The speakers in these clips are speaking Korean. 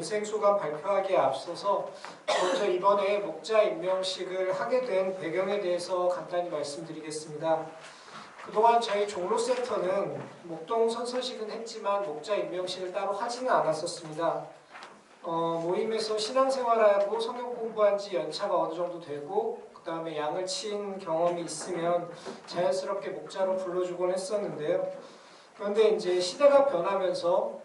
인생소감 발표하기에 앞서서 먼저 이번에 목자 임명식을 하게 된 배경에 대해서 간단히 말씀드리겠습니다. 그동안 저희 종로센터는 목동 선서식은 했지만 목자 임명식을 따로 하지는 않았었습니다. 모임에서 신앙생활하고 성경 공부한 지 연차가 어느 정도 되고 그 다음에 양을 친 경험이 있으면 자연스럽게 목자로 불러주곤 했었는데요. 그런데 이제 시대가 변하면서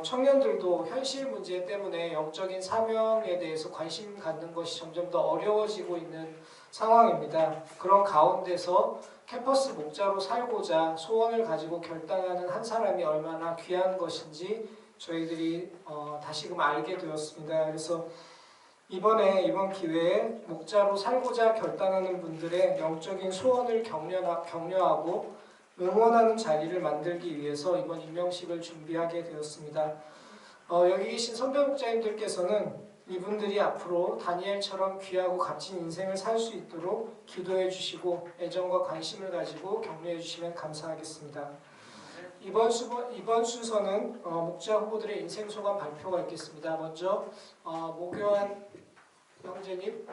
청년들도 현실 문제 때문에 영적인 사명에 대해서 관심 갖는 것이 점점 더 어려워지고 있는 상황입니다. 그런 가운데서 캠퍼스 목자로 살고자 소원을 가지고 결단하는 한 사람이 얼마나 귀한 것인지 저희들이 다시금 알게 되었습니다. 그래서 이번 기회에 목자로 살고자 결단하는 분들의 영적인 소원을 격려하고 응원하는 자리를 만들기 위해서 이번 임명식을 준비하게 되었습니다. 여기 계신 선배 목자님들께서는 이분들이 앞으로 다니엘처럼 귀하고 값진 인생을 살 수 있도록 기도해 주시고 애정과 관심을 가지고 격려해 주시면 감사하겠습니다. 이번 순서는 목자 후보들의 인생 소감 발표가 있겠습니다. 먼저 모교한 형제님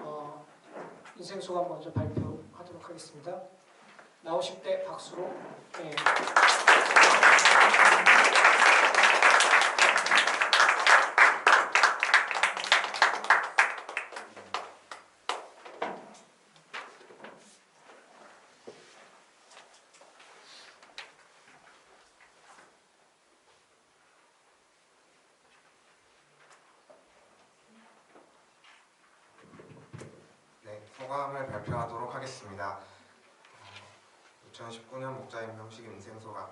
인생 소감 먼저 발표하도록 하겠습니다. 나오실 때 박수로. 네. 소감을 발표하도록 하겠습니다. 2019년 목자 임명식 인생소감.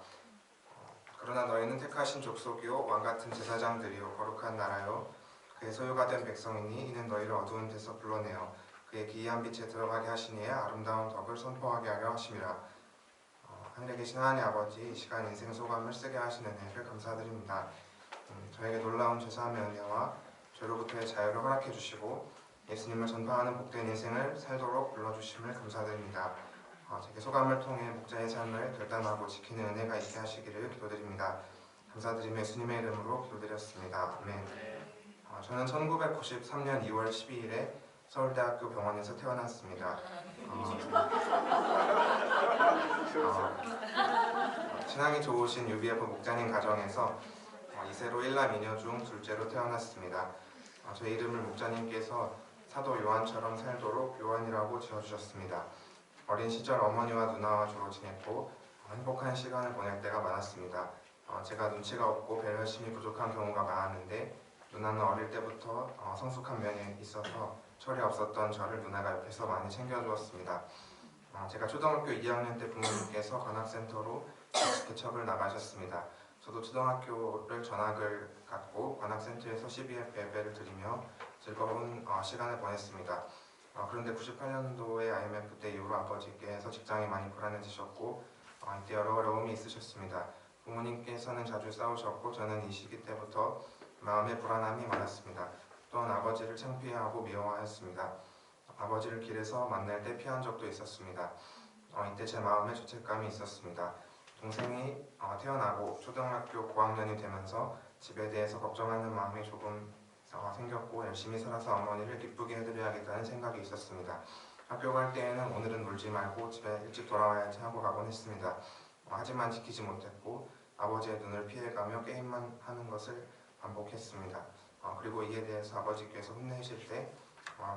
그러나 너희는 택하신 족속이요 왕같은 제사장들이요 거룩한 나라요 그의 소유가 된 백성이니 이는 너희를 어두운 데서 불러내어 그의 기이한 빛에 들어가게 하시니에 아름다운 덕을 선포하게 하려 하심이라. 하늘에 계신 하나님 아버지, 이 시간 인생소감을 쓰게 하시는 은혜를 감사드립니다. 저에게 놀라운 죄사함의 은혜와 죄로부터의 자유를 허락해 주시고 예수님을 전파하는 복된 인생을 살도록 불러주심을 감사드립니다. 제게 소감을 통해 목자의 삶을 결단하고 지키는 은혜가 있게 하시기를 기도드립니다. 감사드리며 예수님의 이름으로 기도드렸습니다. 아멘. 저는 1993년 2월 12일에 서울대학교 병원에서 태어났습니다. 신앙이 좋으신 UBF 목자님 가정에서 2세로 1남 2녀 중 둘째로 태어났습니다. 제 이름을 목자님께서 사도 요한처럼 살도록 요한이라고 지어주셨습니다. 어린 시절 어머니와 누나와 주로 지냈고 행복한 시간을 보낼 때가 많았습니다. 제가 눈치가 없고 배려심이 부족한 경우가 많았는데 누나는 어릴 때부터 성숙한 면이 있어서 철이 없었던 저를 누나가 옆에서 많이 챙겨주었습니다. 제가 초등학교 2학년 때 부모님께서 관악센터로 개척을 나가셨습니다. 저도 초등학교를 전학을 갔고 관악센터에서 12회 예배를 드리며 즐거운 시간을 보냈습니다. 그런데 98년도에 IMF 때 이후로 아버지께서 직장이 많이 불안해지셨고 이때 여러 어려움이 있으셨습니다. 부모님께서는 자주 싸우셨고 저는 이 시기 때부터 마음의 불안함이 많았습니다. 또한 아버지를 창피해하고 미워하였습니다. 아버지를 길에서 만날 때 피한 적도 있었습니다. 이때 제 마음에 죄책감이 있었습니다. 동생이 태어나고 초등학교 고학년이 되면서 집에 대해서 걱정하는 마음이 조금 생겼고 열심히 살아서 어머니를 기쁘게 해드려야겠다는 생각이 있었습니다. 학교 갈 때에는 오늘은 놀지 말고 집에 일찍 돌아와야지 하고 가곤 했습니다. 하지만 지키지 못했고 아버지의 눈을 피해가며 게임만 하는 것을 반복했습니다. 그리고 이에 대해서 아버지께서 혼내실 때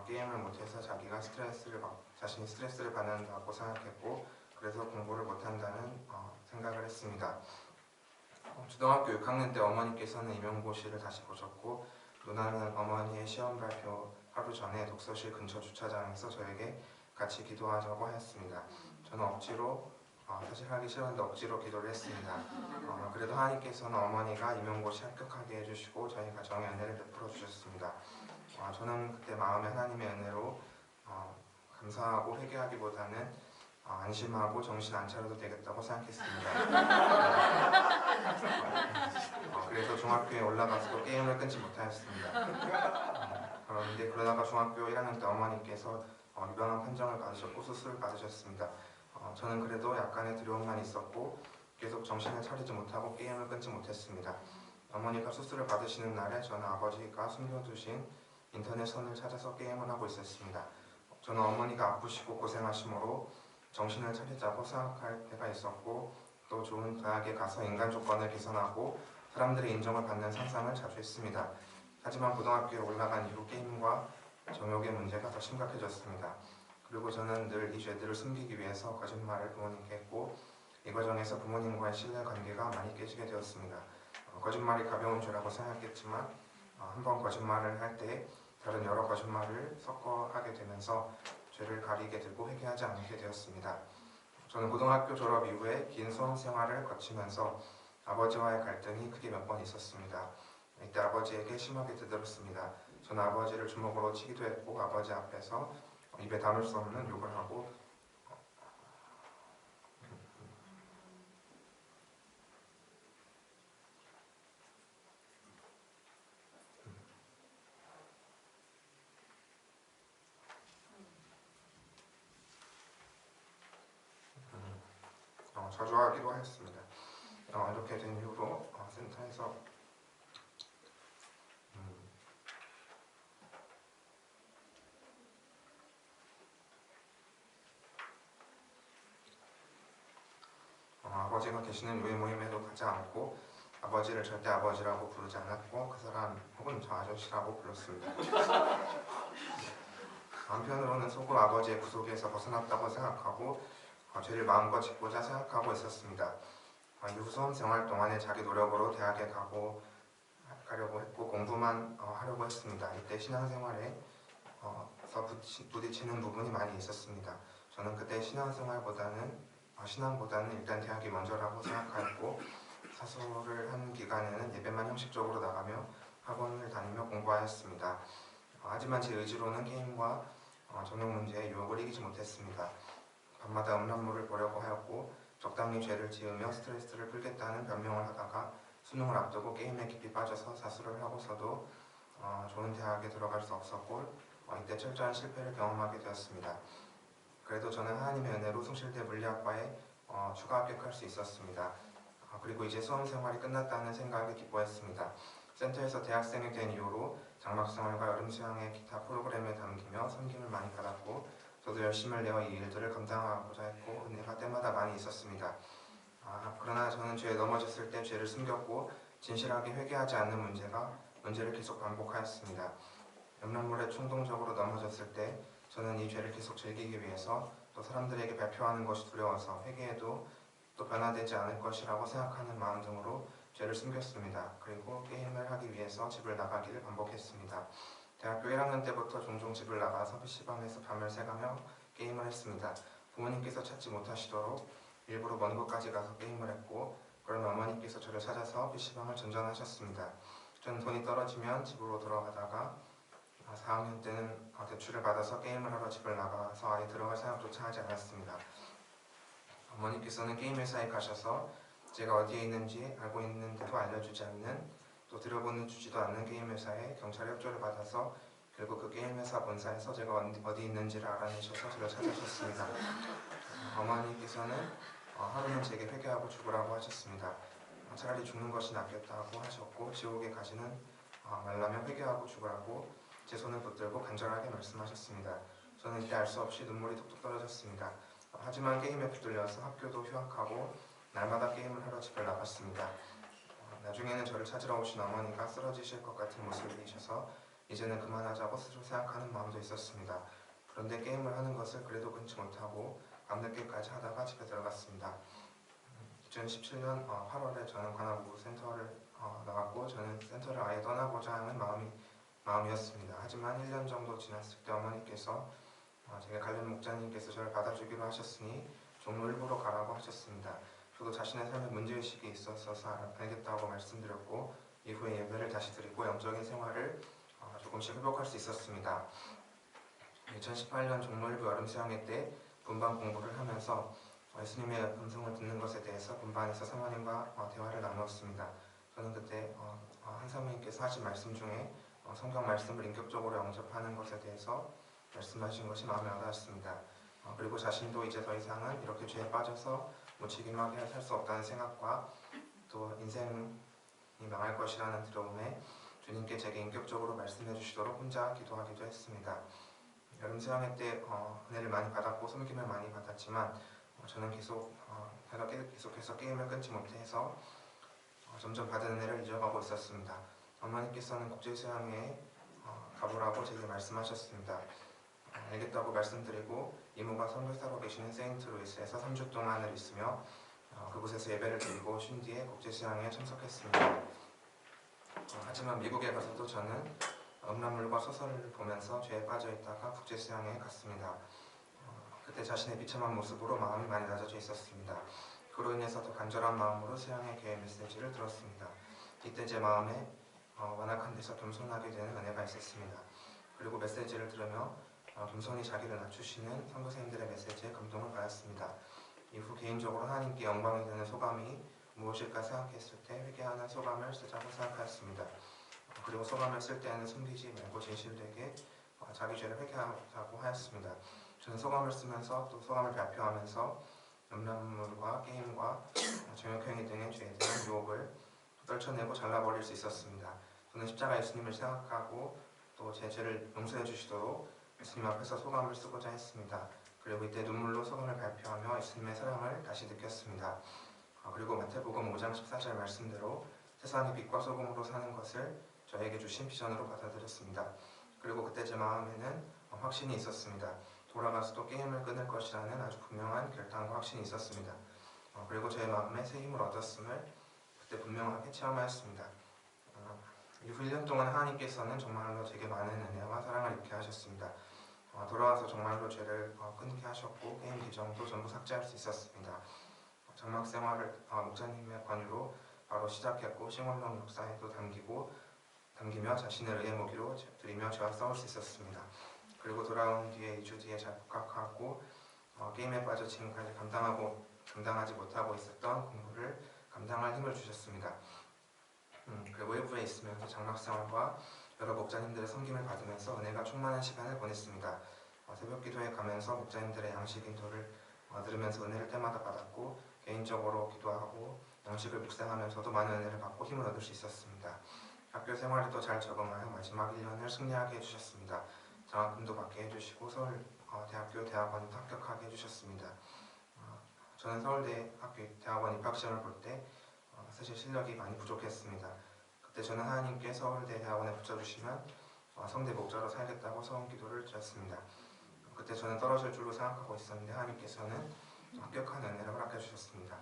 게임을 못해서 자신이 스트레스를 받는다고 생각했고 그래서 공부를 못한다는 생각을 했습니다. 초등학교 6학년 때 어머니께서는 임용고시를 다시 보셨고 누나는 어머니의 시험 발표 하루 전에 독서실 근처 주차장에서 저에게 같이 기도하자고 하였습니다. 저는 억지로 사실 하기 싫었는데 억지로 기도를 했습니다. 그래도 하나님께서는 어머니가 임용고시 합격하게 해주시고 저희 가정에 은혜를 베풀어 주셨습니다. 저는 그때 마음에 하나님의 은혜로 감사하고 회개하기보다는 안심하고 정신 안 차려도 되겠다고 생각했습니다. 그래서 중학교에 올라가서도 게임을 끊지 못하였습니다. 그런데 그러다가 중학교 1학년 때 어머니께서 유방암 판정을 받으셨고 수술을 받으셨습니다. 저는 그래도 약간의 두려움만 있었고 계속 정신을 차리지 못하고 게임을 끊지 못했습니다. 어머니가 수술을 받으시는 날에 저는 아버지가 숨겨두신 인터넷 선을 찾아서 게임을 하고 있었습니다. 저는 어머니가 아프시고 고생하시므로 정신을 차리자고 생각할 때가 있었고 또 좋은 대학에 가서 인간 조건을 개선하고 사람들의 인정을 받는 상상을 자주 했습니다. 하지만 고등학교에 올라간 이후 게임과 정욕의 문제가 더 심각해졌습니다. 그리고 저는 늘 이 죄들을 숨기기 위해서 거짓말을 부모님께 했고 이 과정에서 부모님과의 신뢰관계가 많이 깨지게 되었습니다. 거짓말이 가벼운 죄라고 생각했지만 한번 거짓말을 할 때 다른 여러 거짓말을 섞어 하게 되면서 죄를 가리게 되고 회개하지 않게 되었습니다. 저는 고등학교 졸업 이후에 긴 수험 생활을 거치면서 아버지와의 갈등이 크게 몇 번 있었습니다. 이때 아버지에게 심하게 대들었습니다. 저는 아버지를 주먹으로 치기도 했고 아버지 앞에서 입에 담을 수 없는 욕을 하고 저주하기도 하였습니다. 이렇게 된 이후로 센터에서 아버지가 계시는 교회 모임에도 가지 않고 아버지를 절대 아버지라고 부르지 않았고 그 사람 혹은 저 아저씨라고 불렀습니다. 한편으로는 속으로 아버지의 구속에서 벗어났다고 생각하고 죄를 마음껏 짓고자 생각하고 있었습니다. 이후 수험 생활 동안에 자기 노력으로 대학에 가려고 했고 공부만 하려고 했습니다. 이때 신앙생활에 부딪히는 부분이 많이 있었습니다. 저는 그때 신앙보다는 일단 대학이 먼저라고 생각하였고 사소를 한 기간에는 예배만 형식적으로 나가며 학원을 다니며 공부하였습니다. 하지만 제 의지로는 게임과 정욕 문제의 유혹을 이기지 못했습니다. 밤마다 음란물을 보려고 하였고 적당히 죄를 지으며 스트레스를 풀겠다는 변명을 하다가 수능을 앞두고 게임에 깊이 빠져서 사수를 하고서도 좋은 대학에 들어갈 수 없었고 이때 철저한 실패를 경험하게 되었습니다. 그래도 저는 하나님의 은혜로 숭실대 물리학과에 추가 합격할 수 있었습니다. 그리고 이제 수험 생활이 끝났다는 생각에 기뻐했습니다. 센터에서 대학생이 된 이후로 장막생활과 여름 수양의 기타 프로그램에 담기며 섬김을 많이 받았고 저도 열심을 내어 이 일들을 감당하고자 했고 은혜가 때마다 많이 있었습니다. 그러나 저는 죄에 넘어졌을 때 죄를 숨겼고 진실하게 회개하지 않는 문제를 계속 반복하였습니다. 음란물에 충동적으로 넘어졌을 때 저는 이 죄를 계속 즐기기 위해서 또 사람들에게 발표하는 것이 두려워서 회개해도 또 변화되지 않을 것이라고 생각하는 마음 등으로 죄를 숨겼습니다. 그리고 게임을 하기 위해서 집을 나가기를 반복했습니다. 대학교 1학년 때부터 종종 집을 나가서 PC방에서 밤을 새가며 게임을 했습니다. 부모님께서 찾지 못하시도록 일부러 먼 곳까지 가서 게임을 했고 그러면 어머니께서 저를 찾아서 PC방을 전전하셨습니다. 저는 돈이 떨어지면 집으로 돌아가다가 4학년 때는 대출을 받아서 게임을 하러 집을 나가서 아예 들어갈 생각조차 하지 않았습니다. 어머니께서는 게임 회사에 가셔서 제가 어디에 있는지 알고 있는데도 알려주지 않는 또 들여보는 주지도 않는 게임 회사에 경찰의 협조를 받아서 결국 그 게임 회사 본사에서 제가 어디 있는지를 알아내셔서 저를 찾으셨습니다. 어머니께서는 하루는 제게 회개하고 죽으라고 하셨습니다. 차라리 죽는 것이 낫겠다고 하셨고 지옥에 가지는 말라며 회개하고 죽으라고 제 손을 붙들고 간절하게 말씀하셨습니다. 저는 이때 알 수 없이 눈물이 뚝뚝 떨어졌습니다. 하지만 게임에 붙들려서 학교도 휴학하고 날마다 게임을 하러 집을 나갔습니다. 나중에는 저를 찾으러 오신 어머니가 쓰러지실 것 같은 모습을 보이셔서 이제는 그만하자고 스스로 생각하는 마음도 있었습니다. 그런데 게임을 하는 것을 그래도 끊지 못하고 밤늦게까지 하다가 집에 들어갔습니다. 2017년 8월에 저는 관악구 센터를 나갔고 저는 센터를 아예 떠나고자 하는 마음이었습니다. 하지만 1년 정도 지났을 때 어머니께서 제가 관련 목자님께서 저를 받아주기로 하셨으니 종로 일부로 가라고 하셨습니다. 저도 자신의 삶에 문제의식이 있었어서 알겠다고 말씀드렸고 이후에 예배를 다시 드리고 영적인 생활을 조금씩 회복할 수 있었습니다. 2018년 종로 일부 여름 수양회 때 분반 공부를 하면서 예수님의 음성을 듣는 것에 대해서 분반에서 사모님과 대화를 나누었습니다. 저는 그때 한 사모님께서 하신 말씀 중에 성경 말씀을 인격적으로 영접하는 것에 대해서 말씀하신 것이 마음에 와닿았습니다. 그리고 자신도 이제 더 이상은 이렇게 죄에 빠져서 무책임하게 살 수 없다는 생각과 또 인생 망할 것이라는 두려움에 주님께 제게 인격적으로 말씀해 주시도록 혼자 기도하기도 했습니다. 여름 수양회 때 은혜를 많이 받았고 섬김을 많이 받았지만 저는 계속해서 게임을 끊지 못해서 점점 받은 은혜를 잊어가고 있었습니다. 어머니께서는 국제수양회에 가보라고 제게 말씀하셨습니다. 알겠다고 말씀드리고 이모가 선교사로 계시는 세인트루이스에서 3주 동안을 있으며 그곳에서 예배를 드리고 쉰 뒤에 국제수양회에 참석했습니다. 하지만 미국에 가서도 저는 음란물과 소설을 보면서 죄에 빠져 있다가 국제수양회에 갔습니다. 그때 자신의 비참한 모습으로 마음이 많이 낮아져 있었습니다. 그로 인해서 더 간절한 마음으로 수양회 교회 메시지를 들었습니다. 이때 제 마음에 완악한 데서 겸손하게 되는 은혜가 있었습니다. 그리고 메시지를 들으며 겸손히 자기를 낮추시는 선교사님들의 메시지에 감동을 받았습니다. 이후 개인적으로 하나님께 영광이 되는 소감이 무엇일까 생각했을 때 회개하는 소감을 쓰자고 생각하였습니다. 그리고 소감을 쓸 때에는 숨기지 말고 진실되게 자기 죄를 회개하자고 하였습니다. 저는 소감을 쓰면서 또 소감을 발표하면서 음란물과 게임과 정욕행위 등의 죄에 대한 유혹을 떨쳐내고 잘라버릴 수 있었습니다. 저는 십자가 예수님을 생각하고 또 제 죄를 용서해 주시도록 예수님 앞에서 소감을 쓰고자 했습니다. 그리고 이때 눈물로 소감을 발표하며 예수님의 사랑을 다시 느꼈습니다. 그리고 마태복음 5장 14절 말씀대로 세상의 빛과 소금으로 사는 것을 저에게 주신 비전으로 받아들였습니다. 그리고 그때 제 마음에는 확신이 있었습니다. 돌아가서도 게임을 끊을 것이라는 아주 분명한 결단과 확신이 있었습니다. 그리고 제 마음에 새 힘을 얻었음을 그때 분명하게 체험하였습니다. 이후 1년 동안 하나님께서는 정말로 제게 많은 은혜와 사랑을 입게 하셨습니다. 돌아와서 정말로 죄를 끊게 하셨고 게임 계정도 전부 삭제할 수 있었습니다. 장막 생활을 목사님의 관유로 바로 시작했고 싱원동 역사에도 담기며 자신을 의의 무기로 드리며 죄와 싸울 수 있었습니다. 그리고 돌아온 뒤에 2주 뒤에 잘 복학하고 게임에 빠져 지금까지 감당하지 못하고 있었던 공부를 감당할 힘을 주셨습니다. 그리고 외부에 있으면서 장막생활과 여러 목자님들의 섬김을 받으면서 은혜가 충만한 시간을 보냈습니다. 새벽 기도에 가면서 목자님들의 양식 인도를 들으면서 은혜를 때마다 받았고 개인적으로 기도하고 양식을 묵상하면서도 많은 은혜를 받고 힘을 얻을 수 있었습니다. 학교 생활에도 잘 적응하여 마지막 1년을 승리하게 해주셨습니다. 장학금도 받게 해주시고 서울대학교 대학원도 합격하게 해주셨습니다. 저는 대학원 입학시험을 볼 때 사실 실력이 많이 부족했습니다. 그때 저는 하나님께 서울대 대학원에 붙여주시면 성대 목자로 살겠다고 소원 기도를 드렸습니다. 그때 저는 떨어질 줄로 생각하고 있었는데 하나님께서는 합격한 은혜를 허락해 주셨습니다.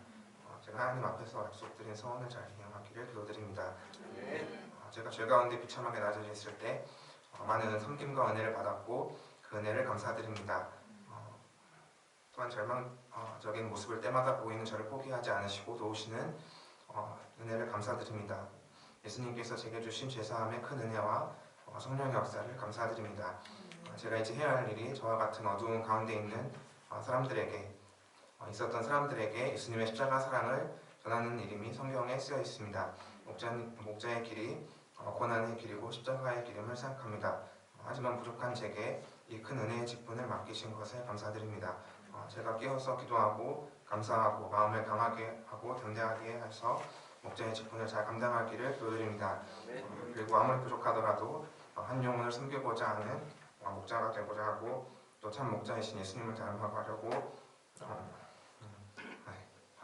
제가 하나님 앞에서 약속드린 소원을 잘 이행하기를 기도드립니다. 제가 죄 가운데 비참하게 낮아져 있을 때 많은 섬김과 은혜를 받았고 그 은혜를 감사드립니다. 또한 절망적인 모습을 때마다 보이는 저를 포기하지 않으시고 도우시는 은혜를 감사드립니다. 예수님께서 제게 주신 죄사함의 큰 은혜와 성령의 역사를 감사드립니다. 제가 이제 해야 할 일이 저와 같은 어두운 가운데 있는 있었던 사람들에게 예수님의 십자가 사랑을 전하는 일임이 성경에 쓰여 있습니다. 목자의 길이 고난의 길이고 십자가의 길임을 생각합니다. 하지만 부족한 제게 이 큰 은혜의 직분을 맡기신 것에 감사드립니다. 제가 깨어서 기도하고 감사하고 마음을 강하게 하고 담대하게 해서 목자의 직분을 잘 감당하기를 기도드립니다. 그리고 아무리 부족하더라도 한 영혼을 섬기고자 하는 목자가 되고자 하고 또 참 목자이신 예수님을 닮아가려고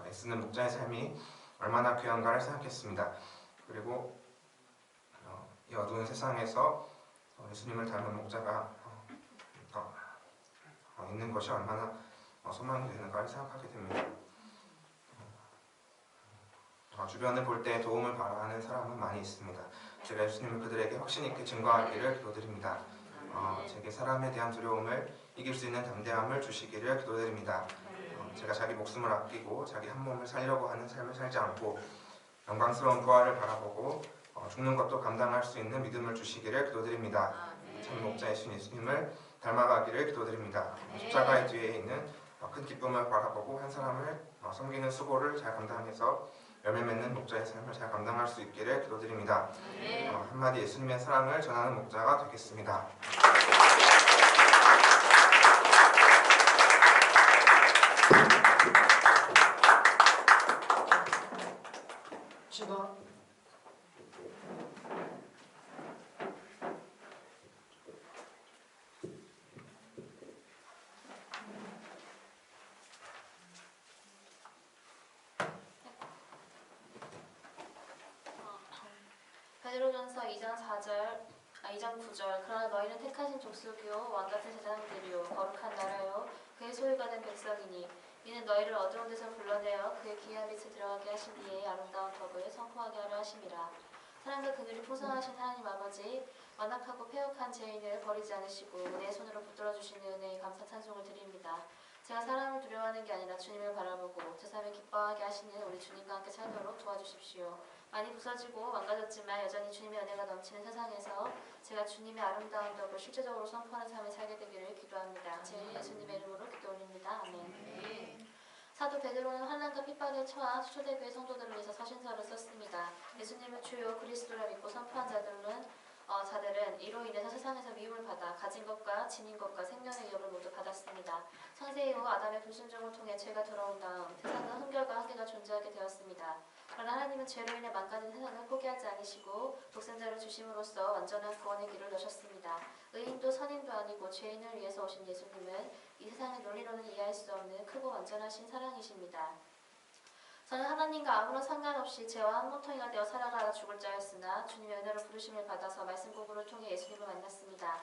애쓰는 목자의 삶이 얼마나 귀한가를 생각했습니다. 그리고 이 어두운 세상에서 예수님을 닮은 목자가 있는 것이 얼마나 소망이 되는가를 생각하게 됩니다. 주변을 볼 때 도움을 바라는 사람은 많이 있습니다. 제가 예수님을 그들에게 확신 있게 증거하기를 기도드립니다. 제게 사람에 대한 두려움을 이길 수 있는 담대함을 주시기를 기도드립니다. 제가 자기 목숨을 아끼고 자기 한 몸을 살려고 하는 삶을 살지 않고 영광스러운 부활을 바라보고 죽는 것도 감당할 수 있는 믿음을 주시기를 기도드립니다. 참 목자이신 예수님을 닮아가기를 기도드립니다. 십자가의 뒤에 있는 큰 기쁨을 바라보고 한 사람을 섬기는 수고를 잘 감당해서 열매 맺는 목자의 삶을 잘 감당할 수 있기를 기도드립니다. 한마디 예수님의 사랑을 전하는 목자가 되겠습니다. 진아 베드로전서 2장 9절 그러나 너희는 택하신 족속이요 왕같은 제사장들이요 거룩한 나라요 그의 소유가 된 백성이니 이는 너희를 어두운 데서 불러내어 그의 귀한 빛에 들어가게 하신 이의 아름다운 덕을 선포하게 하려 하심이라. 사랑과 긍휼이 풍성하신 하나님 아버지, 완악하고 패역한 죄인을 버리지 않으시고 내 손으로 붙들어 주시는 은혜에 감사 찬송을 드립니다. 제가 사람을 두려워하는 게 아니라 주님을 바라보고 제 삶을 기뻐하게 하시는 우리 주님과 함께 살도록 도와주십시오. 많이 부서지고 망가졌지만 여전히 주님의 은혜가 넘치는 세상에서 제가 주님의 아름다운 덕을 실제적으로 선포하는 삶을 살게 되기를 기도합니다. 제 예수님의 이름으로 기도 올립니다. 아멘. 사도 베드로는 환난과 핍박에 처한 초대교회 성도들을 위해서 서신서를 썼습니다. 예수님을 주요 그리스도라 믿고 선포한 자들은 이로 인해서 세상에서 미움을 받아 가진 것과 지닌 것과 생명의 위협을 모두 받았습니다. 창세 이후 아담의 불순종을 통해 죄가 들어온 다음 세상은 흠결과 한계가 존재하게 되었습니다. 그러나 하나님은 죄로 인해 망가진 세상을 포기하지 않으시고 독생자를 주심으로써 완전한 구원의 길을 여셨습니다. 의인도 선인도 아니고 죄인을 위해서 오신 예수님은 이 세상의 논리로는 이해할 수 없는 크고 완전하신 사랑이십니다. 저는 하나님과 아무런 상관없이 죄와 한 모퉁이가 되어 살아가다 죽을 자였으나 주님의 은혜로 부르심을 받아서 말씀 공부를 통해 예수님을 만났습니다.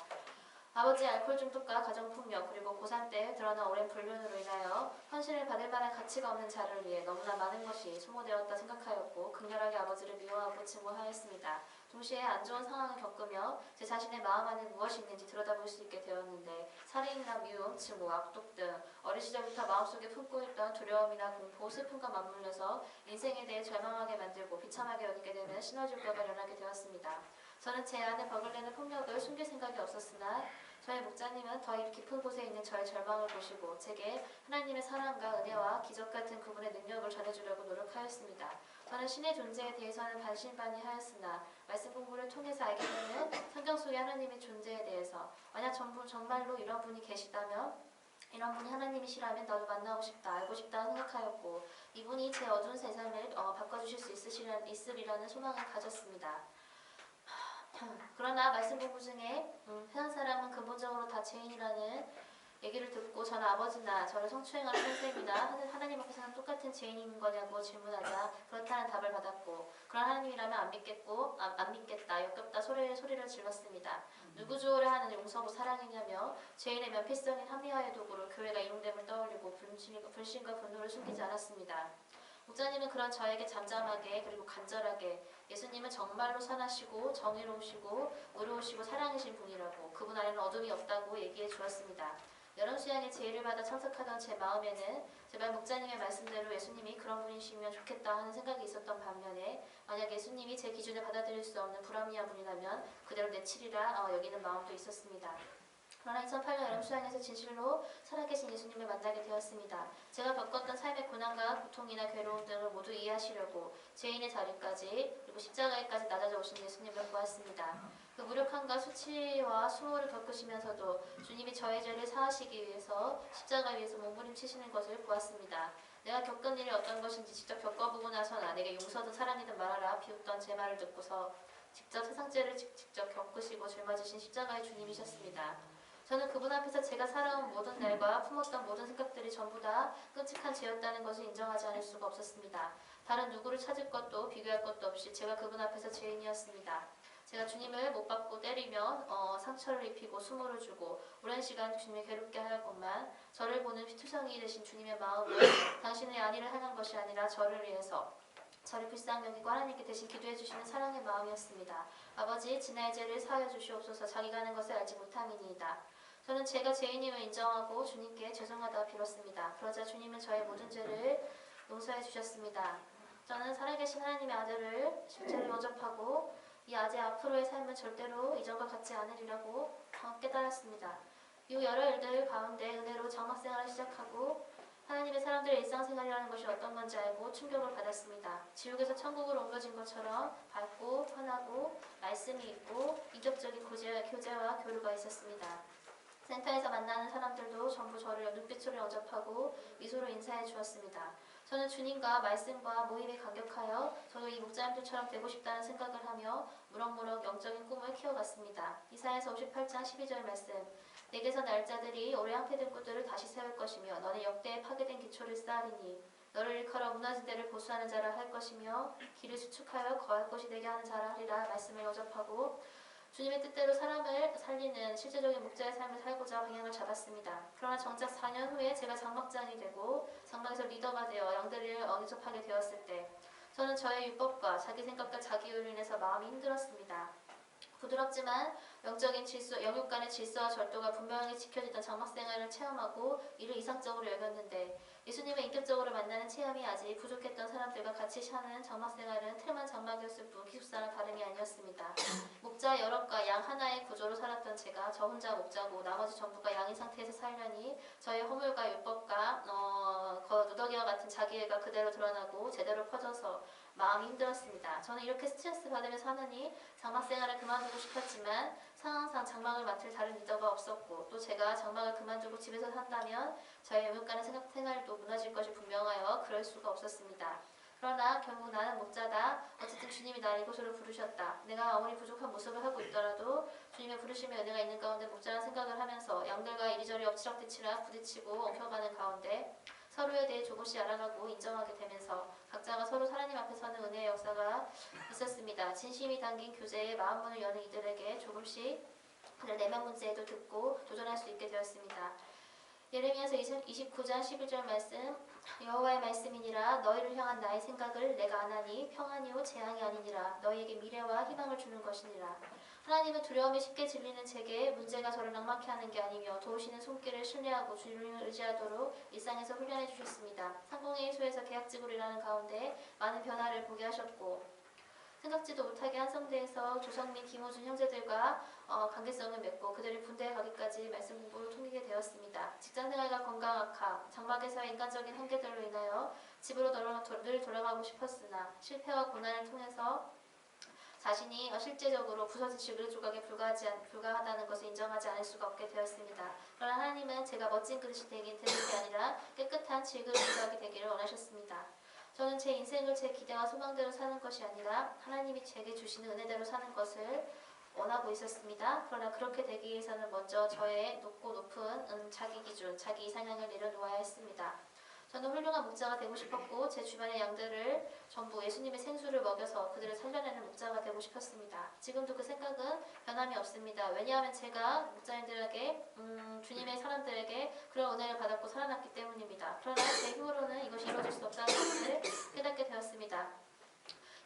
아버지의 알코올 중독과 가정폭력 그리고 고3 때 드러난 오랜 불륜으로 인하여 헌신을 받을 만한 가치가 없는 자를 위해 너무나 많은 것이 소모되었다 생각하였고 극렬하게 아버지를 미워하고 증오하였습니다. 동시에 안 좋은 상황을 겪으며 제 자신의 마음 안에 무엇이 있는지 들여다볼 수 있게 되었는데 살인이나 미움, 증오, 악독 등 어린 시절부터 마음속에 품고 있던 두려움이나 공포, 슬픔과 맞물려서 인생에 대해 절망하게 만들고 비참하게 여기게 되는 시너지효과가 일어나게 되었습니다. 저는 제 안에 버글내는 폭력을 숨길 생각이 없었으나 저희 목자님은 더 깊은 곳에 있는 저의 절망을 보시고 제게 하나님의 사랑과 은혜와 기적 같은 그분의 능력을 전해주려고 노력하였습니다. 저는 신의 존재에 대해서는 반신반의하였으나 말씀 공부를 통해서 알게 되는 성경 속의 하나님의 존재에 대해서 만약 정말로 이런 분이 계시다면 이런 분이 하나님이시라면 나도 만나고 싶다, 알고 싶다 생각하였고 이분이 제 어두운 세상을 바꿔주실 수 있으리라는 소망을 가졌습니다. 그러나 말씀 공부 중에 세상 사람은 근본적으로 다 죄인이라는 얘기를 듣고 저는 아버지나 저를 성추행하는 선생님이나 하나님 앞에서는 똑같은 죄인인 거냐고 질문하자 그렇다는 답을 받았고 그런 하나님이라면 안 믿겠다, 역겹다 소리를 질렀습니다. 누구 좋으려 하는 용서고 사랑이냐며 죄인의 면피성인 합리화의 도구로 교회가 이용됨을 떠올리고 불신과 분노를 숨기지 않았습니다. 목자님은 그런 저에게 잠잠하게 그리고 간절하게 예수님은 정말로 선하시고 정의로우시고 의로우시고 사랑이신 분이라고 그분 안에는 어둠이 없다고 얘기해 주었습니다. 여름 수양에 제의를 받아 참석하던 제 마음에는 제발 목자님의 말씀대로 예수님이 그런 분이시면 좋겠다 하는 생각이 있었던 반면에 만약 예수님이 제 기준에 받아들일 수 없는 불합리한 분이라면 그대로 내치리라 여기는 마음도 있었습니다. 그러나 2008년 여름 수양에서 진실로 살아계신 예수님을 만나게 되었습니다. 제가 겪었던 삶의 고난과 고통이나 괴로움 등을 모두 이해하시려고 죄인의 자리까지 그리고 십자가에까지 낮아져 오신 예수님을 보았습니다. 그 무력함과 수치와 수모를 겪으시면서도 주님이 저의 죄를 사하시기 위해서 십자가 위에서 몸부림치시는 것을 보았습니다. 내가 겪은 일이 어떤 것인지 직접 겪어보고 나서나 내게 용서든 사랑이든 말하라 비웃던 제 말을 듣고서 직접 세상죄를 직접 겪으시고 짊어지신 십자가의 주님이셨습니다. 저는 그분 앞에서 제가 살아온 모든 날과 품었던 모든 생각들이 전부 다 끔찍한 죄였다는 것을 인정하지 않을 수가 없었습니다. 다른 누구를 찾을 것도 비교할 것도 없이 제가 그분 앞에서 죄인이었습니다. 제가 주님을 못 받고 때리며 상처를 입히고 수모를 주고 오랜 시간 주님을 괴롭게 하였건만 저를 보는 피투성이 되신 주님의 마음은 당신의 안위를 향한 것이 아니라 저를 위해서 저를 불쌍히 여기고 하나님께 대신 기도해 주시는 사랑의 마음이었습니다. 아버지 지나의 죄를 사하여 주시옵소서. 자기가 하는 것을 알지 못함이니이다. 저는 제가 죄인임을 인정하고 주님께 죄송하다고 빌었습니다. 그러자 주님은 저의 모든 죄를 용서해 주셨습니다. 저는 살아계신 하나님의 아들을 실제로 영접하고 이 아재 앞으로의 삶은 절대로 이전과 같지 않으리라고 깨달았습니다. 이후 여러 일들 가운데 은혜로 장막생활을 시작하고 하나님의 사람들의 일상생활이라는 것이 어떤 건지 알고 충격을 받았습니다. 지옥에서 천국으로 옮겨진 것처럼 밝고 편하고 말씀이 있고 인격적인 교제와 교류가 있었습니다. 센터에서 만나는 사람들도 전부 저를 눈빛으로 영접하고 미소로 인사해 주었습니다. 저는 주님과 말씀과 모임에 감격하여 저도 이 목자님들처럼 되고 싶다는 생각을 하며 무럭무럭 영적인 꿈을 키워갔습니다. 이사야서 58장 12절 말씀 내게서 날 자들이 오래 항폐된 꾼들을 다시 세울 것이며 너는 역대에 파괴된 기초를 쌓으리니 너를 일컬어 무너진 데를 보수하는 자라 할 것이며 길을 수축하여 거할 곳이 되게 하는 자라 하리라 말씀을 영접하고 주님의 뜻대로 사람을 살리는 실제적인 목자의 삶을 살고자 방향을 잡았습니다. 그러나 정작 4년 후에 제가 장막장이 되고 장막에서 리더가 되어 양들을 영접하게 되었을 때 저는 저의 율법과 자기 생각과 자기 의로 인해서 마음이 힘들었습니다. 부드럽지만 영적인 질서, 영육 간의 질서와 절도가 분명하게 지켜지던 장막 생활을 체험하고 이를 이상적으로 여겼는데 예수님을 인격적으로 만나는 체험이 아직 부족했던 사람들과 같이 사는 장막 생활은 틀만 장막이었을 뿐 기숙사랑 다름이 아니었습니다. 목자 여럿과 양 하나의 구조로 살았던 제가 저 혼자 목자고 나머지 전부가 양인 상태에서 살려니 저의 허물과 율법과 누더기와 같은 자기애가 그대로 드러나고 제대로 퍼져서 마음이 힘들었습니다. 저는 이렇게 스트레스 받으면서 하느니 장막 생활을 그만두고 싶었지만 상황상 장막을 맡을 다른 리더가 없었고 또 제가 장막을 그만두고 집에서 산다면 저의 영육간의 생활도 무너질 것이 분명하여 그럴 수가 없었습니다. 그러나 결국 나는 목자다. 어쨌든 주님이 나를 이곳으로 부르셨다. 내가 아무리 부족한 모습을 하고 있더라도 주님의 부르심의 은혜가 있는 가운데 목자라는 생각을 하면서 양들과 이리저리 엎치락뒤치락 부딪히고 엉켜가는 가운데 서로에 대해 조금씩 알아가고 인정하게 되면서 각자가 서로 하나님 앞에 서는 은혜의 역사가 있었습니다. 진심이 담긴 교제에 마음문을 여는 이들에게 조금씩 그들 내면 문제에도 듣고 도전할 수 있게 되었습니다. 예레미야서 29장 11절 말씀 여호와의 말씀이니라 너희를 향한 나의 생각을 내가 아나니 평안이요 재앙이 아니니라 너희에게 미래와 희망을 주는 것이니라. 하나님은 두려움이 쉽게 질리는 제게 문제가 저를 낙막해 하는 게 아니며 도우시는 손길을 신뢰하고 주님을 의지하도록 일상에서 훈련해 주셨습니다. 상공의 일소에서 계약직으로 일하는 가운데 많은 변화를 보게 하셨고 생각지도 못하게 한성대에서 조성민, 김호준 형제들과 관계성을 맺고 그들이 군대에 가기까지 말씀 공부를 통하게 되었습니다. 직장생활과 건강 악화, 장막에서의 인간적인 한계들로 인하여 집으로 늘 돌아가고 싶었으나 실패와 고난을 통해서 자신이 실제적으로 부서진 지그릇 조각에 불과하다는 것을 인정하지 않을 수가 없게 되었습니다. 그러나 하나님은 제가 멋진 그릇이 되는 게 아니라 깨끗한 질그릇 조각이 되기를 원하셨습니다. 저는 제 인생을 제 기대와 소망대로 사는 것이 아니라 하나님이 제게 주시는 은혜대로 사는 것을 원하고 있었습니다. 그러나 그렇게 되기 위해서는 먼저 저의 높은 자기 기준, 자기 이상향을 내려놓아야 했습니다. 저는 훌륭한 목자가 되고 싶었고 제 주변의 양들을 전부 예수님의 생수를 먹여서 그들을 살려내는 목자가 되고 싶었습니다. 지금도 그 생각은 변함이 없습니다. 왜냐하면 제가 목자님들에게 주님의 사람들에게 그런 은혜를 받았고 살아났기 때문입니다. 그러나 제 힘으로는 이것이 이루어질 수 없다는 것을 깨닫게 되었습니다.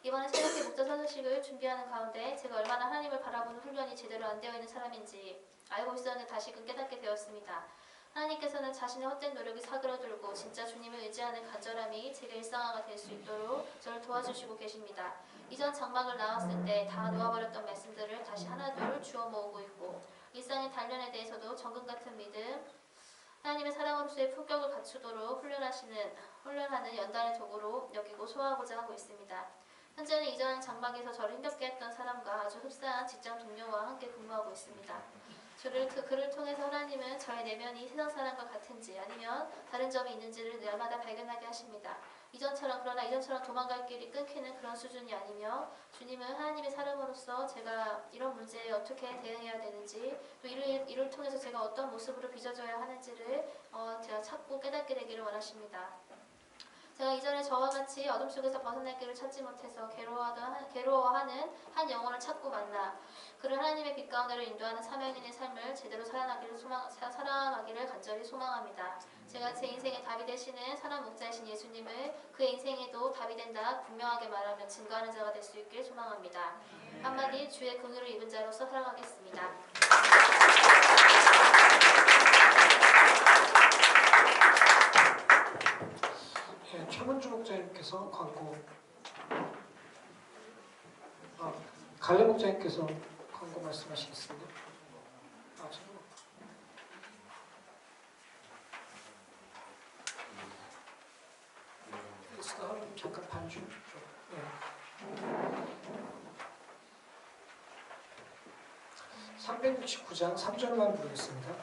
이번에 새롭게 목자 선식을 준비하는 가운데 제가 얼마나 하나님을 바라보는 훈련이 제대로 안 되어 있는 사람인지 알고 있었는데 다시금 깨닫게 되었습니다. 하나님께서는 자신의 헛된 노력이 사그러들고 진짜 주님을 의지하는 간절함이 제게 일상화가 될 수 있도록 저를 도와주시고 계십니다. 이전 장막을 나왔을 때 다 놓아버렸던 말씀들을 다시 하나둘 주워 모으고 있고 일상의 단련에 대해서도 정금 같은 믿음, 하나님의 사랑으로서의 품격을 갖추도록 훈련하는 연단의 도구로 여기고 소화하고자 하고 있습니다. 현재는 이전 장막에서 저를 힘겹게 했던 사람과 아주 흡사한 직장 동료와 함께 근무하고 있습니다. 그를 통해서 하나님은 저의 내면이 세상 사람과 같은지 아니면 다른 점이 있는지를 날마다 발견하게 하십니다. 그러나 이전처럼 도망갈 길이 끊기는 그런 수준이 아니며 주님은 하나님의 사람으로서 제가 이런 문제에 어떻게 대응해야 되는지 또 이를 통해서 제가 어떤 모습으로 빚어져야 하는지를 제가 찾고 깨닫게 되기를 원하십니다. 제가 이전에 저와 같이 어둠 속에서 벗어날 길을 찾지 못해서 괴로워하는 한 영혼을 찾고 만나 그를 하나님의 빛 가운데로 인도하는 사명인의 삶을 제대로 살아가기를 간절히 소망합니다. 제가 제 인생의 답이 되시는 사람 목자이신 예수님을 그의 인생에도 답이 된다 분명하게 말하며 증거하는 자가 될 수 있길 소망합니다. 한마디 주의 긍휼을 입은 자로서 살아가겠습니다. 최문주 목자님께서 광고, 갈래 목자님께서 광고 말씀하시겠습니다. 잠깐 반주 좀. 네. 369장 3절만 부르겠습니다.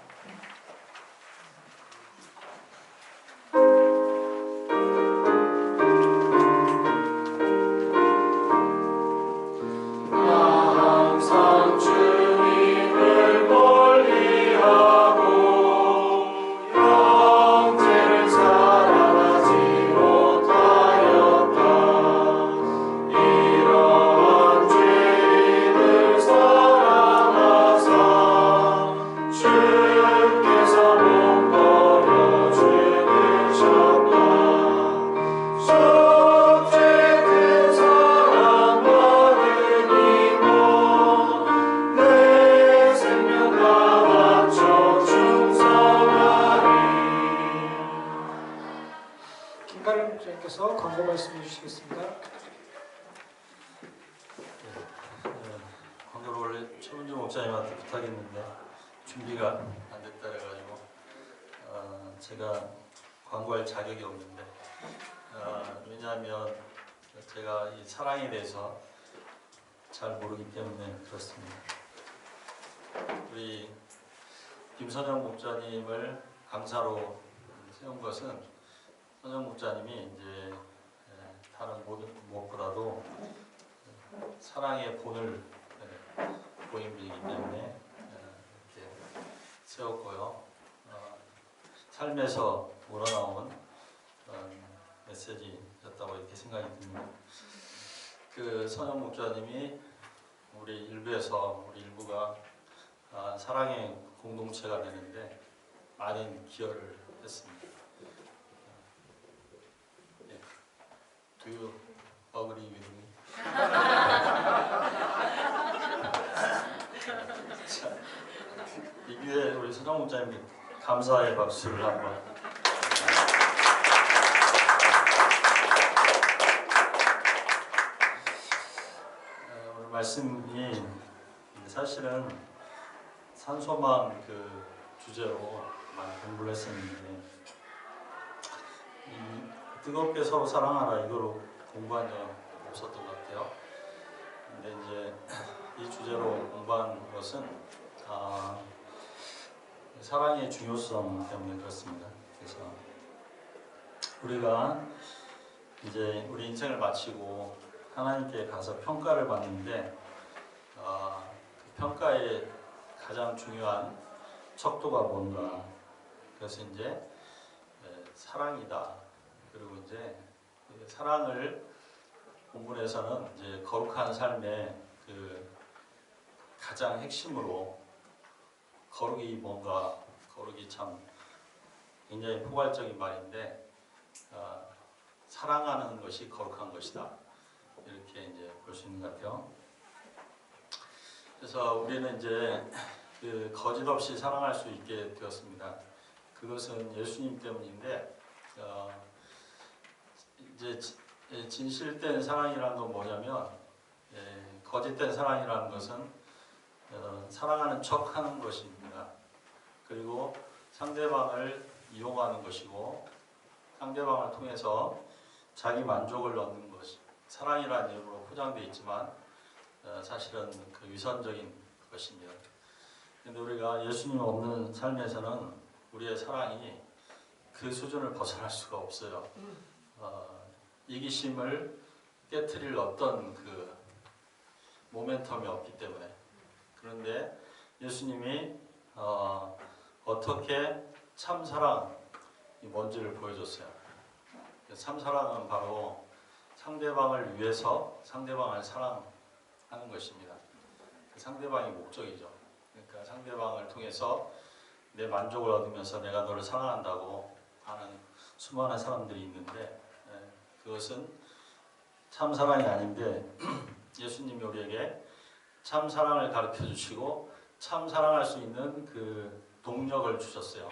영제를 사랑하지 못 목사님께서 광고 말씀해 주시겠습니다. 광고를 원래 최문주 목사님한테 부탁했는데 준비가 안 됐다 그래가지고 제가 광고할 자격이 없는데 왜냐하면 제가 이 사랑에 대해서 잘 모르기 때문에 그렇습니다. 우리 김선영 목사님을 강사로 세운 것은 선영 목사님이 이제 다른 모든 무엇보다도 사랑의 본을 보인 분이기 때문에 이렇게 세웠고요. 삶에서 우러나온 메시지였다고 이렇게 생각이 듭니다. 그 선영 목사님이 우리 일부가 사랑의 공동체가 되는데 많은 기여를 했습니다. Do you agree with me? 자, 이 기회에 우리 선영 목사님께 감사의 박수를 한번. 오늘 말씀이 사실은 산소망 그 주제로 많이 공부를 했었는데 뜨겁게 서로 사랑하라 이거로 공부한 적 없었던 것 같아요. 근데 이제 이 주제로 공부한 것은 사랑의 중요성 때문에 그렇습니다. 그래서 우리가 이제 우리 인생을 마치고 하나님께 가서 평가를 받는데 그 평가의 가장 중요한 척도가 뭔가? 그래서 이제 사랑이다. 그리고 이제 사랑을 본문에서는 이제 거룩한 삶의 그 가장 핵심으로 거룩이 뭔가? 거룩이 참 굉장히 포괄적인 말인데 사랑하는 것이 거룩한 것이다. 이렇게 이제 볼 수 있는 것 같아요. 그래서 우리는 이제 그 거짓 없이 사랑할 수 있게 되었습니다. 그것은 예수님 때문인데 이제 진실된 사랑이라는 건 뭐냐면 거짓된 사랑이라는 것은 사랑하는 척하는 것입니다. 그리고 상대방을 이용하는 것이고 상대방을 통해서 자기 만족을 얻는 것이 사랑이라는 이름으로 포장되어 있지만 사실은 그 위선적인 것입니다. 근데 우리가 예수님 없는 삶에서는 우리의 사랑이 그 수준을 벗어날 수가 없어요. 이기심을 깨트릴 어떤 그 모멘텀이 없기 때문에. 그런데 예수님이 어떻게 참 사랑이 뭔지를 보여줬어요. 참 사랑은 바로 상대방을 위해서 상대방을 사랑하는 것입니다. 상대방이 목적이죠. 그러니까 상대방을 통해서 내 만족을 얻으면서 내가 너를 사랑한다고 하는 수많은 사람들이 있는데 그것은 참 사랑이 아닌데 예수님이 우리에게 참 사랑을 가르쳐 주시고 참 사랑할 수 있는 그 동력을 주셨어요.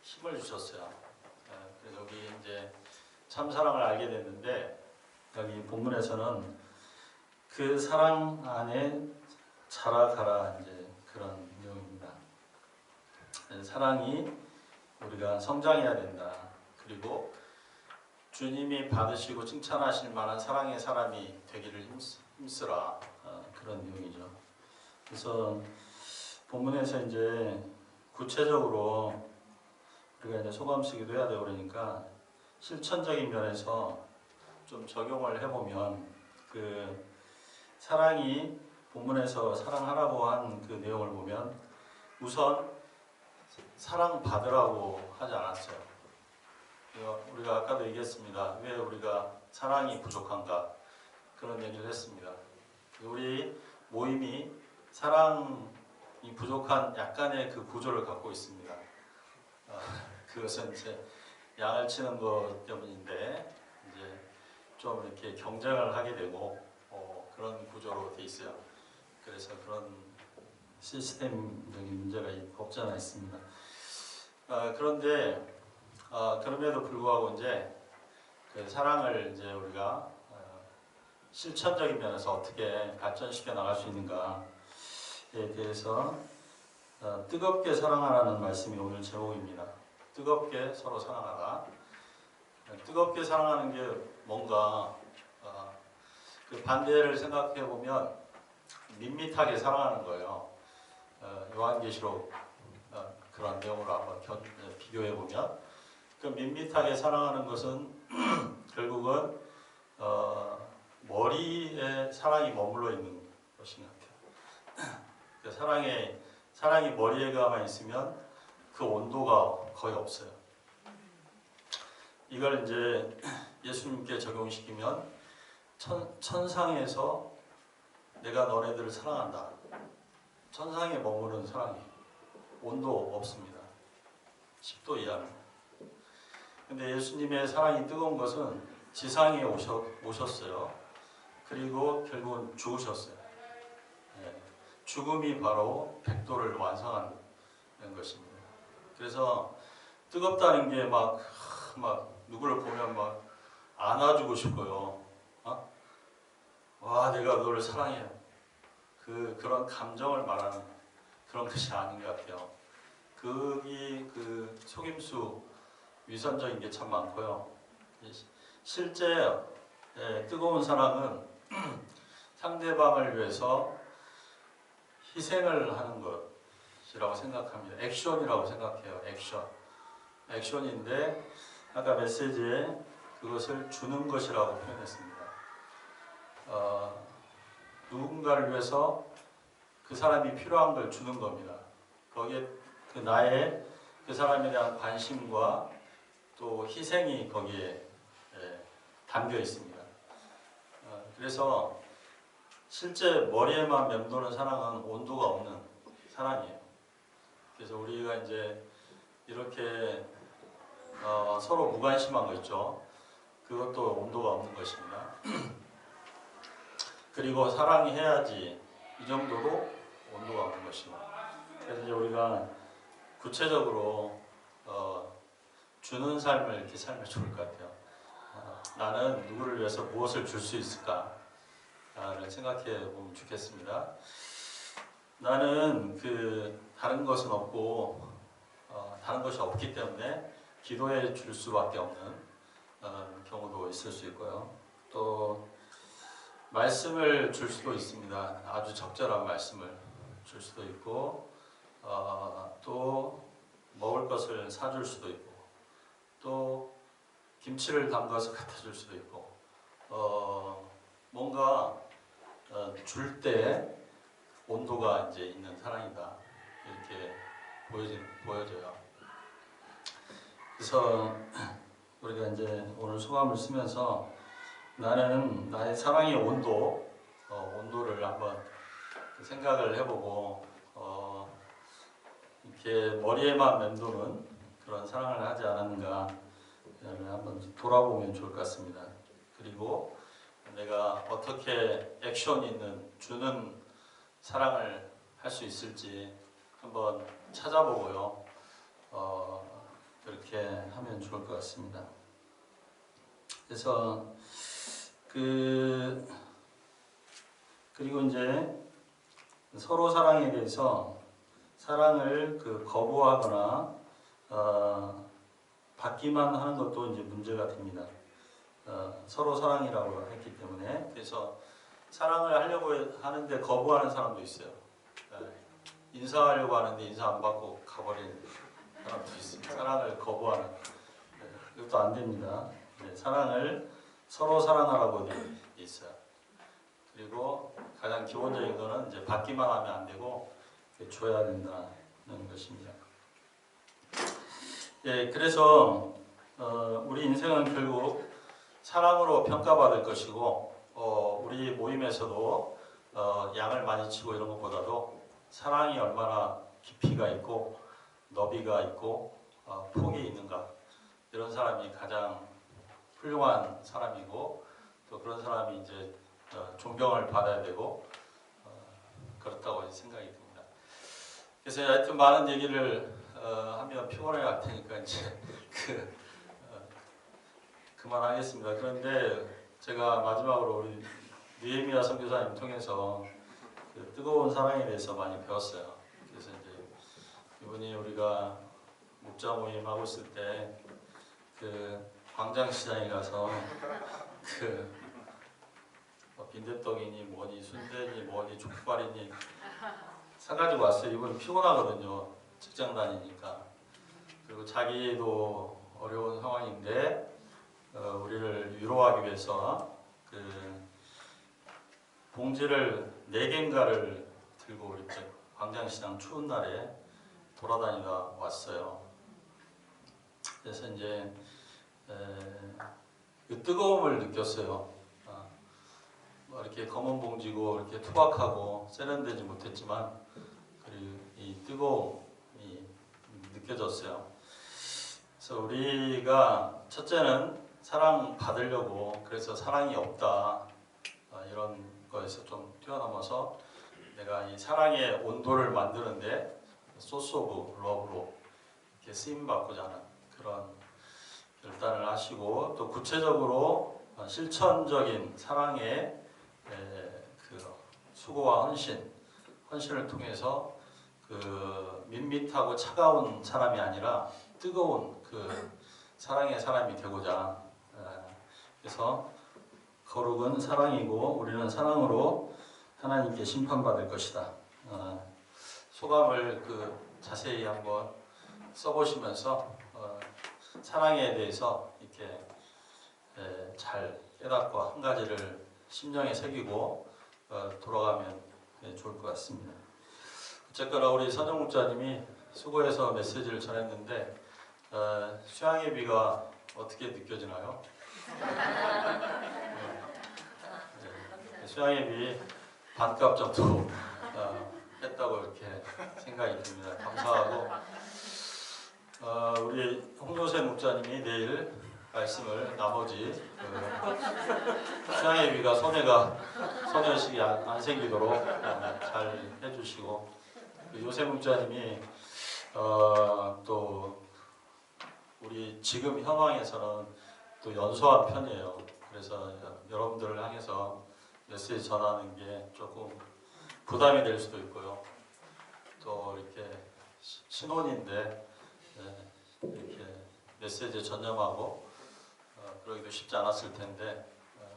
힘을 주셨어요. 그래서 우리 이제 참 사랑을 알게 됐는데 여기 본문에서는 그 사랑 안에 자라가라 이제 그런 내용입니다. 사랑이 우리가 성장해야 된다. 그리고 주님이 받으시고 칭찬하실 만한 사랑의 사람이 되기를 힘쓰라. 그런 내용이죠. 그래서 본문에서 이제 구체적으로 우리가 이제 소감쓰기도 해야 되고 그러니까 실천적인 면에서 좀 적용을 해보면 그 사랑이 본문에서 사랑하라고 한 그 내용을 보면 우선 사랑받으라고 하지 않았어요. 우리가 아까도 얘기했습니다. 왜 우리가 사랑이 부족한가? 그런 얘기를 했습니다. 우리 모임이 사랑이 부족한 약간의 그 구조를 갖고 있습니다. 그것은 이제 양을 치는 것 때문인데 이제 좀 이렇게 경쟁을 하게 되고 그런 구조로 돼 있어요. 그래서 그런 시스템적인 문제가 없지 않아 있습니다. 그런데 그럼에도 불구하고 이제 그 사랑을 이제 우리가 실천적인 면에서 어떻게 발전시켜 나갈 수 있는가에 대해서 뜨겁게 사랑하라는 말씀이 오늘 제목입니다. 뜨겁게 서로 사랑하라. 뜨겁게 사랑하는 게 뭔가 그 반대를 생각해 보면 밋밋하게 사랑하는 거예요. 요한계시록 그런 내용으로 한번 비교해 보면 그 밋밋하게 사랑하는 것은 결국은 머리에 사랑이 머물러 있는 것인 것 같아요. 그 사랑이 머리에가만 있으면 그 온도가 거의 없어요. 이걸 이제 예수님께 적용시키면 천상에서 내가 너네들을 사랑한다. 천상에 머무르는 사랑이 온도 없습니다. 10도 이하는. 근데 예수님의 사랑이 뜨거운 것은 지상에 오셨어요. 그리고 결국은 죽으셨어요. 죽음이 바로 백도를 완성하는 것입니다. 그래서 뜨겁다는 게 막 누구를 보면 막 안아주고 싶고요. 와, 내가 너를 사랑해. 그런 감정을 말하는 그런 것이 아닌 것 같아요. 그 속임수 위선적인 게 참 많고요. 실제 뜨거운 사랑은 상대방을 위해서 희생을 하는 것이라고 생각합니다. 액션이라고 생각해요. 액션인데 아까 메시지에 그것을 주는 것이라고 표현했습니다. 누군가를 위해서 그 사람이 필요한 걸 주는 겁니다. 거기에 나의 그 사람에 대한 관심과 또 희생이 거기에 담겨 있습니다. 그래서 실제 머리에만 맴도는 사랑은 온도가 없는 사랑이에요. 그래서 우리가 이제 이렇게 서로 무관심한 거 있죠. 그것도 온도가 없는 것입니다. 그리고 사랑이 해야지 이 정도로 온도가 없는 것입니다. 그래서 이제 우리가 구체적으로 주는 삶을 이렇게 살면 좋을 것 같아요. 나는 누구를 위해서 무엇을 줄 수 있을까를 생각해 보면 좋겠습니다. 나는 다른 것은 없고 다른 것이 없기 때문에 기도해 줄 수밖에 없는 경우도 있을 수 있고요. 또 말씀을 줄 수도 있습니다. 아주 적절한 말씀을 줄 수도 있고 또 먹을 것을 사줄 수도 있고 또 김치를 담가서 갖다 줄 수도 있고 뭔가 줄 때 온도가 이제 있는 사랑이다 이렇게 보여져요. 그래서 우리가 이제 오늘 소감을 쓰면서 나는 나의 사랑의 온도를 한번 생각을 해보고 이렇게 머리에만 맴도는 그런 사랑을 하지 않았는가 한번 돌아보면 좋을 것 같습니다. 그리고 내가 어떻게 액션 있는 주는 사랑을 할 수 있을지 한번 찾아보고요. 그렇게 하면 좋을 것 같습니다. 그래서 그리고 이제 서로 사랑에 대해서 사랑을 거부하거나 받기만 하는 것도 이제 문제가 됩니다. 서로 사랑이라고 했기 때문에. 그래서 사랑을 하려고 하는데 거부하는 사람도 있어요. 인사하려고 하는데 인사 안 받고 가버리는 사람도 있습니다. 사랑을 거부하는. 이것도 안 됩니다. 사랑을 서로 사랑하라고 되어 있어요. 그리고 가장 기본적인 거는 이제 받기만 하면 안 되고 줘야 된다는 것입니다. 그래서 우리 인생은 결국 사랑으로 평가받을 것이고 우리 모임에서도 양을 많이 치고 이런 것보다도 사랑이 얼마나 깊이가 있고 너비가 있고 폭이 있는가 이런 사람이 가장 훌륭한 사람이고 또 그런 사람이 이제 존경을 받아야 되고 그렇다고 생각이 듭니다. 그래서 하여튼 많은 얘기를 하면 피곤해 할 테니까 이제 그만하겠습니다. 그런데 제가 마지막으로 우리 느헤미야 선교사님 통해서 그 뜨거운 사랑에 대해서 많이 배웠어요. 그래서 이제 이분이 우리가 목자 모임 하고 있을 때 그 광장시장에 가서 그 빈대떡이니 뭐니 순대니 뭐니 족발이니 사가지고 왔어요. 이분 피곤하거든요. 직장 다니니까. 그리고 자기도 어려운 상황인데 우리를 위로하기 위해서 그 봉지를 4개인가를 들고 이렇게 광장시장 추운 날에 돌아다니다 왔어요. 그래서 이제 그 뜨거움을 느꼈어요. 뭐 이렇게 검은 봉지고 이렇게 투박하고 세련되지 못했지만 그리고 이 뜨거움이 느껴졌어요. 그래서 우리가 첫째는 사랑 받으려고 그래서 사랑이 없다 이런 거에서 좀 뛰어넘어서 내가 이 사랑의 온도를 만드는데 소스 오브 러브로 이렇게 쓰임 받고자 하는 그런 결단을 하시고 또 구체적으로 실천적인 사랑의 그 수고와 헌신을 통해서 그 밋밋하고 차가운 사람이 아니라 뜨거운 그 사랑의 사람이 되고자 그래서 거룩은 사랑이고 우리는 사랑으로 하나님께 심판받을 것이다. 소감을 그 자세히 한번 써보시면서 사랑에 대해서 이렇게 잘 깨닫고 한 가지를 심령에 새기고 돌아가면 좋을 것 같습니다. 어쨌거나 우리 선영 목자님이 수고해서 메시지를 전했는데 수양예비가 어떻게 느껴지나요? 수양예비 반값 정도 했다고 이렇게 생각이 듭니다. 감사하고 우리 홍요셉 목자님이 내일 말씀을 나머지 수양예비가 소녀식이 안 생기도록 잘 해주시고 요셉 목자님이 또 우리 지금 현황에서는 또 연소한 편이에요. 그래서 여러분들을 향해서 메시지 전하는 게 조금 부담이 될 수도 있고요. 또 이렇게 신혼인데 이렇게 메시지에 전념하고 그러기도 쉽지 않았을 텐데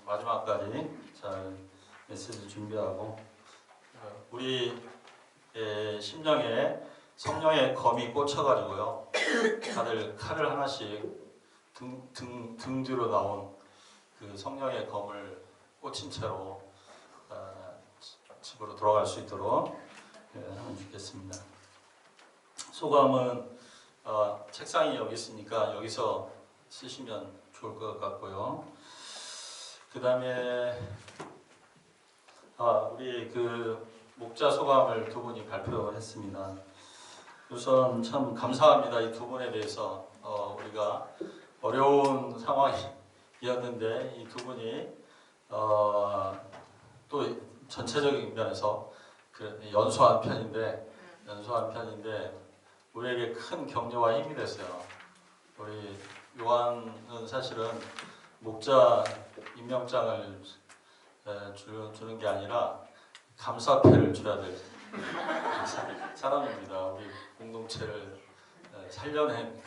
마지막까지 잘 메시지 준비하고 우리 심령에 성령의 검이 꽂혀가지고요. 다들 칼을 하나씩 등 뒤로 나온 그 성령의 검을 꽂힌 채로 집으로 돌아갈 수 있도록 하면 좋겠습니다. 소감은 책상이 여기 있으니까 여기서 쓰시면 좋을 것 같고요. 그 다음에 우리 그 목자 소감을 두 분이 발표했습니다. 우선 참 감사합니다. 이 두 분에 대해서 우리가 어려운 상황이었는데 이 두 분이 또 전체적인 면에서 연소한 편인데 우리에게 큰 격려와 힘이 됐어요. 우리 요한은 사실은 목자 임명장을 주는 게 아니라 감사패를 줘야 될 사람입니다. 우리 공동체를 살려낸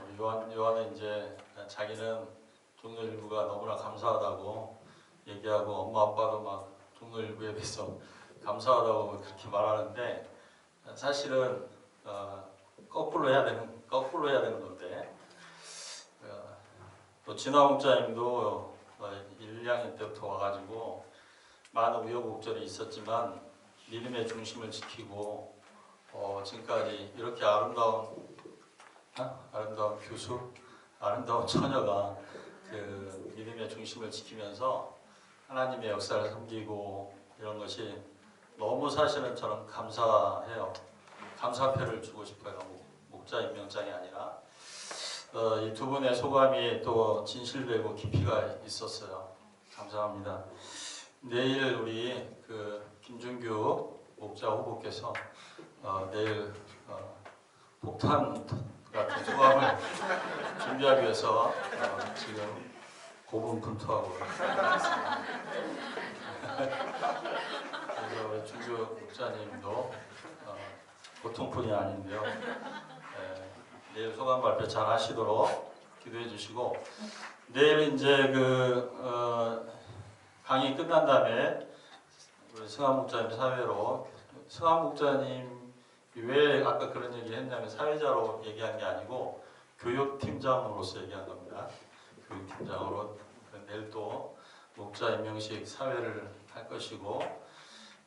우리 요한은 이제 자기는 종로일부가 너무나 감사하다고 얘기하고 엄마 아빠도 막 종로일부에 대해서 감사하다고 그렇게 말하는데 사실은 거꾸로 해야 되는 건데 또 진화 목자님도 1, 2학년 때부터 와가지고 많은 우여곡절이 있었지만 믿음의 중심을 지키고 지금까지 이렇게 아름다운 교수, 아름다운 처녀가 그 믿음의 중심을 지키면서 하나님의 역사를 섬기고 이런 것이 너무 사실은 저는 감사해요. 감사표를 주고 싶어요. 목자 임명장이 아니라 이 두 분의 소감이 또 진실되고 깊이가 있었어요. 감사합니다. 내일 우리 그 김준규 목자 후보께서 내일 폭탄 같은 소감을 준비하기 위해서 지금 고분분투하고 있습니다. 그래서 우리 준규 목사님도 보통 분이 아닌데요. 내일 소감 발표 잘 하시도록 기도해 주시고, 내일 이제 강의 끝난 다음에 우리 승환 목사님 사회로, 승환 목사님 왜 아까 그런 얘기 했냐면 사회자로 얘기한 게 아니고 교육팀장으로서 얘기한 겁니다. 교육팀장으로 내일 또 목자 임명식 사회를 할 것이고,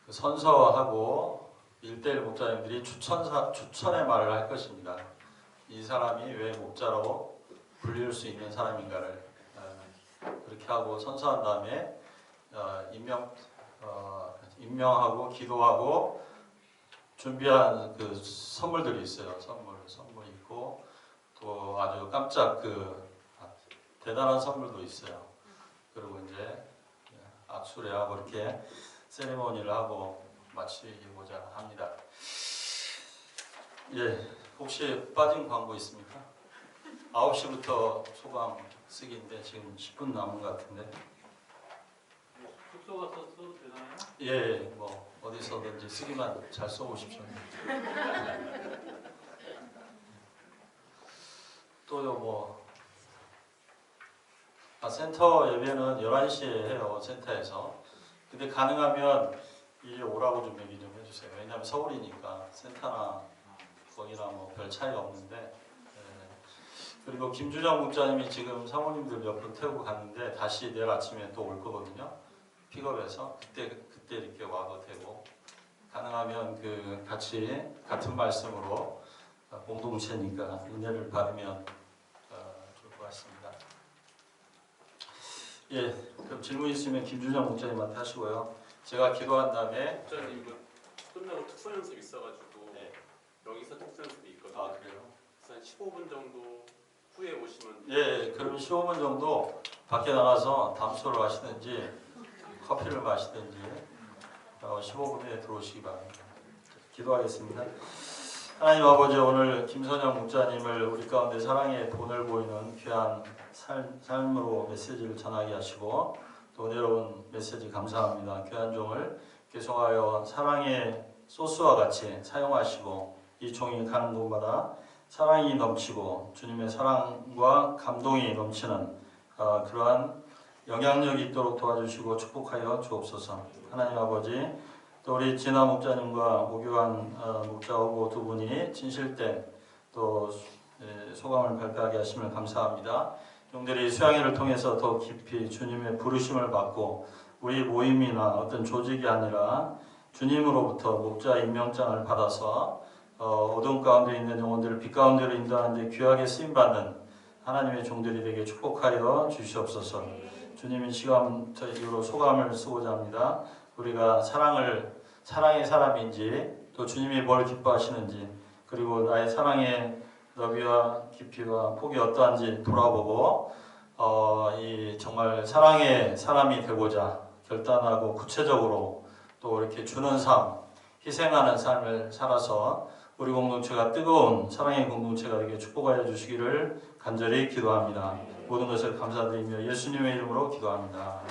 그 선서하고 1대1 목자님들이 추천의 말을 할 것입니다. 이 사람이 왜 목자로 불릴 수 있는 사람인가를 그렇게 하고 선서한 다음에 임명하고 기도하고 준비한 그 선물들이 있어요. 선물 있고 또 아주 깜짝 대단한 선물도 있어요. 그리고 이제 악수례하고 이렇게 세리머니를 하고 마치고자 합니다. 예, 혹시 빠진 광고 있습니까? 9시부터 소감 쓰기인데 지금 10분 남은 것 같은데. 숙소 가서 써도 되나요? 예, 뭐 어디서든지 쓰기만 잘 써보십시오. 또요 뭐 센터 예배는 11시에 해요. 센터에서. 근데 가능하면 이리 오라고 좀 얘기 좀 해주세요. 왜냐하면 서울이니까 센터나 거기나 뭐 별 차이가 없는데. 그리고 김주정 목자님이 지금 사모님들 몇 분 태우고 갔는데 다시 내일 아침에 또 올 거거든요. 픽업해서 그때 이렇게 와도 되고, 가능하면 같이 같은 말씀으로 공동체니까 은혜를 받으면 좋을 것 같습니다. 예, 그럼 질문 있으면 김주정 목자님한테 하시고요. 제가 기도한 다음에. 목사님 끝나고 특수 연습 있어가지고 네. 여기서 특수 연습이 있거든요. 아 그래요? 그래서 한 15분 정도 후에 오시면. 예, 그럼 15분 정도 밖에 나가서 담소를 하시든지 커피를 마시든지 15분 후에 들어오시기 바랍니다. 기도하겠습니다. 하나님 아버지, 오늘 김선영 목자님을 우리 가운데 사랑의 본을 보이는 귀한 삶으로 메시지를 전하게 하시고 또 은혜로운 메시지 감사합니다. 귀한 종을 계속하여 사랑의 소스와 같이 사용하시고 이 종이 가는 곳마다 사랑이 넘치고 주님의 사랑과 감동이 넘치는 그러한 영향력이 있도록 도와주시고 축복하여 주옵소서. 하나님 아버지, 또 우리 진아 목자님과 오교환 목자하고 두 분이 진실된 또 소감을 발표하게 하심을 감사합니다. 용들이 수양회를 통해서 더 깊이 주님의 부르심을 받고 우리 모임이나 어떤 조직이 아니라 주님으로부터 목자 임명장을 받아서 어둠 가운데 있는 영혼들을 빛 가운데로 인도하는 데 귀하게 쓰임받는 하나님의 종들이 되게 축복하여 주시옵소서. 주님이 시간부터 이후로 소감을 쓰고자 합니다. 우리가 사랑의 사람인지 또 주님이 뭘 기뻐하시는지 그리고 나의 사랑의 너비와 깊이와 폭이 어떠한지 돌아보고 이 정말 사랑의 사람이 되고자 결단하고 구체적으로 또 이렇게 주는 삶, 희생하는 삶을 살아서 우리 공동체가 뜨거운 사랑의 공동체가 되게 축복하여 주시기를 간절히 기도합니다. 모든 것을 감사드리며 예수님의 이름으로 기도합니다.